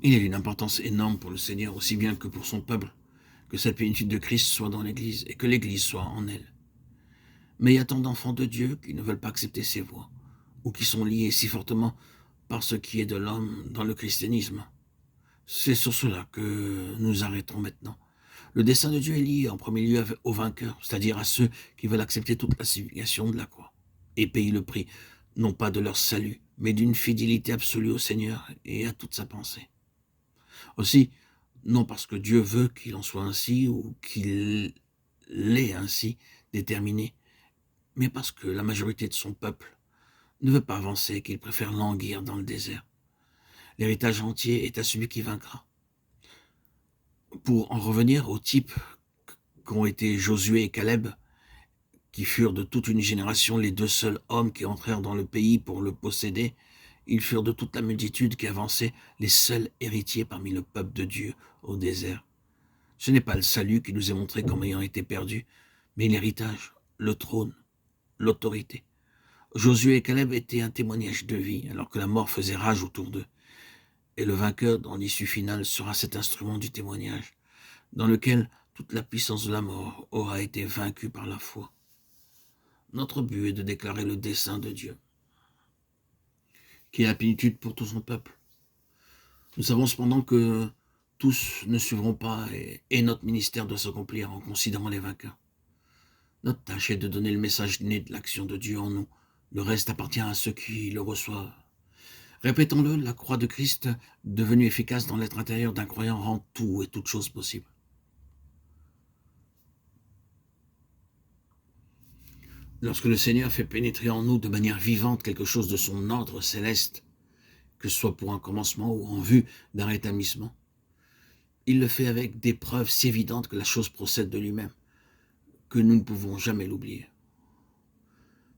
Il est d'une importance énorme pour le Seigneur, aussi bien que pour son peuple, que cette plénitude de Christ soit dans l'Église et que l'Église soit en elle. Mais il y a tant d'enfants de Dieu qui ne veulent pas accepter ces voies, ou qui sont liés si fortement par ce qui est de l'homme dans le christianisme. C'est sur cela que nous arrêtons maintenant. Le dessein de Dieu est lié en premier lieu aux vainqueurs, c'est-à-dire à ceux qui veulent accepter toute la signification de la croix et payer le prix, non pas de leur salut, mais d'une fidélité absolue au Seigneur et à toute sa pensée. Aussi, non parce que Dieu veut qu'il en soit ainsi ou qu'il l'ait ainsi déterminé, mais parce que la majorité de son peuple ne veut pas avancer et qu'il préfère languir dans le désert. L'héritage entier est à celui qui vaincra. Pour en revenir aux types qu'ont été Josué et Caleb, qui furent de toute une génération les deux seuls hommes qui entrèrent dans le pays pour le posséder, ils furent de toute la multitude qui avançait les seuls héritiers parmi le peuple de Dieu au désert. Ce n'est pas le salut qui nous est montré comme ayant été perdu, mais l'héritage, le trône, l'autorité. Josué et Caleb étaient un témoignage de vie, alors que la mort faisait rage autour d'eux. Et le vainqueur, dans l'issue finale, sera cet instrument du témoignage, dans lequel toute la puissance de la mort aura été vaincue par la foi. Notre but est de déclarer le dessein de Dieu, qui est la plénitude pour tout son peuple. Nous savons cependant que tous ne suivront pas et notre ministère doit s'accomplir en considérant les vainqueurs. Notre tâche est de donner le message né de l'action de Dieu en nous. Le reste appartient à ceux qui le reçoivent. Répétons-le, la croix de Christ, devenue efficace dans l'être intérieur d'un croyant, rend tout et toute chose possible. Lorsque le Seigneur fait pénétrer en nous de manière vivante quelque chose de son ordre céleste, que ce soit pour un commencement ou en vue d'un rétablissement, il le fait avec des preuves si évidentes que la chose procède de lui-même, que nous ne pouvons jamais l'oublier.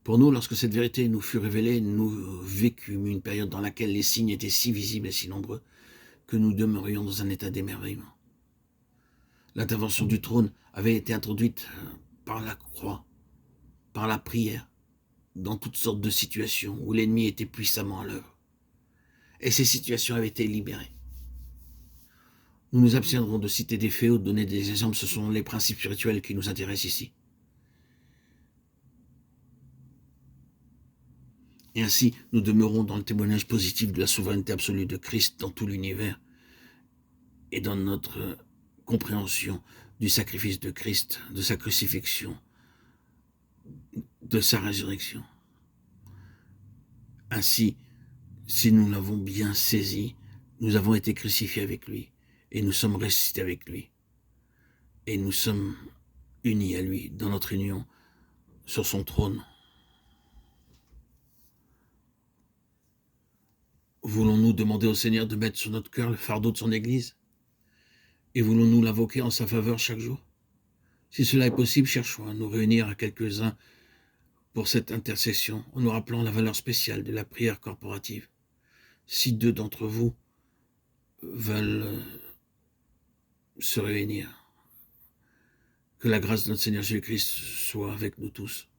Pour nous, lorsque cette vérité nous fut révélée, nous vécûmes une période dans laquelle les signes étaient si visibles et si nombreux que nous demeurions dans un état d'émerveillement. L'intervention du trône avait été introduite par la croix, par la prière, dans toutes sortes de situations où l'ennemi était puissamment à l'œuvre. Et ces situations avaient été libérées. Nous nous abstiendrons de citer des faits ou de donner des exemples, ce sont les principes spirituels qui nous intéressent ici. Et ainsi, nous demeurons dans le témoignage positif de la souveraineté absolue de Christ dans tout l'univers et dans notre compréhension du sacrifice de Christ, de sa crucifixion, de sa résurrection. Ainsi, si nous l'avons bien saisi, nous avons été crucifiés avec lui et nous sommes ressuscités avec lui. Et nous sommes unis à lui dans notre union sur son trône. Voulons-nous demander au Seigneur de mettre sur notre cœur le fardeau de son Église? Et voulons-nous l'invoquer en sa faveur chaque jour? Si cela est possible, cherchons à nous réunir à quelques-uns pour cette intercession, en nous rappelant la valeur spéciale de la prière corporative. Si deux d'entre vous veulent se réunir, que la grâce de notre Seigneur Jésus-Christ soit avec nous tous.